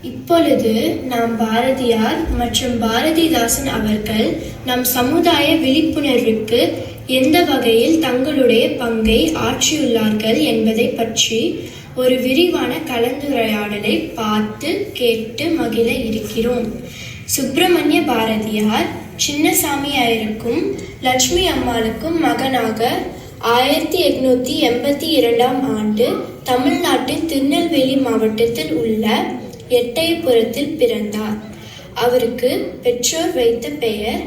இப்பொழுது நாம் பாரதியார் மற்றும் பாரதிதாசன் அவர்கள் நம் சமுதாய விழிப்புணர்வுக்கு எந்த வகையில் தங்களுடைய பங்கை ஆற்றியுள்ளார்கள் என்பதை பற்றி ஒரு விரிவான கலந்துரையாடலை பார்த்து கேட்டு மகிழ இருக்கிறோம். சுப்பிரமணிய பாரதியார் சின்னசாமி ஐயருக்கும் லட்சுமி அம்மாளுக்கும் மகனாக 1882 ஆண்டு தமிழ்நாட்டின் திருநெல்வேலி மாவட்டத்தில் உள்ள எட்டயபுரத்தில் பிறந்தார். அவருக்கு பெற்றோர் வைத்த பெயர்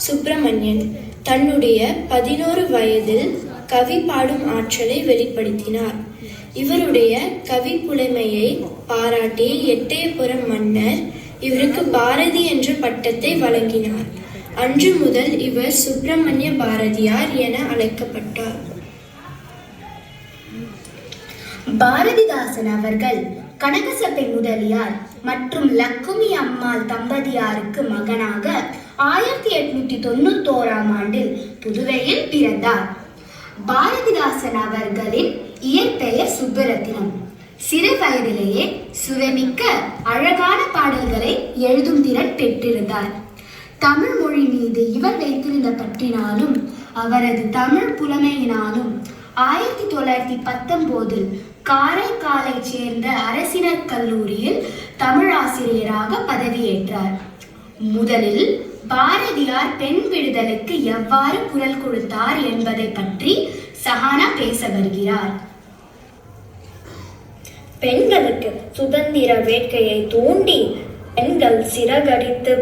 சுப்பிரமணியன். தன்னுடைய 11 வயதில் கவி பாடும் ஆற்றலை வெளிப்படுத்தினார். இவருடைய கவி புலமையை பாராட்டிய எட்டயபுரம் மன்னர் இவருக்கு பாரதி என்ற பட்டத்தை வழங்கினார். அன்று முதல் இவர் சுப்பிரமணிய பாரதியார் என அழைக்கப்பட்டார். பாரதிதாசன் அவர்கள் கனகசபை முதலியார் மற்றும் லக்குமி அம்மாள் தம்பதியாருக்கு மகனாக 1891 ஆண்டில் புதுவையில் பிறந்தார். பாரதிதாசன் அவர்களின் இயற்பெயர் சுப்பரத்தினம். சிறு வயதிலேயே சுவைமிக்க அழகான பாடல்களை எழுதும் திறன் பெற்றிருந்தார். தமிழ் மொழி மீது இவர் வைத்திருந்த பற்றினாலும் அவரது தமிழ் புலமையினாலும் 1919 காரைக்காலை சேர்ந்த அரசினர் கல்லூரியில் தமிழாசிரியராக பதவியேற்றார். முதலில் பாரதியார் பெண் விடுதலைக்கு எவ்வாறு குரல் கொடுத்தார் என்பதை பற்றி சஹானா பேச வருகிறார். பெண்களுக்கு சுதந்திர வேட்கையை தூண்டி பெண்கள் சிறகடித்து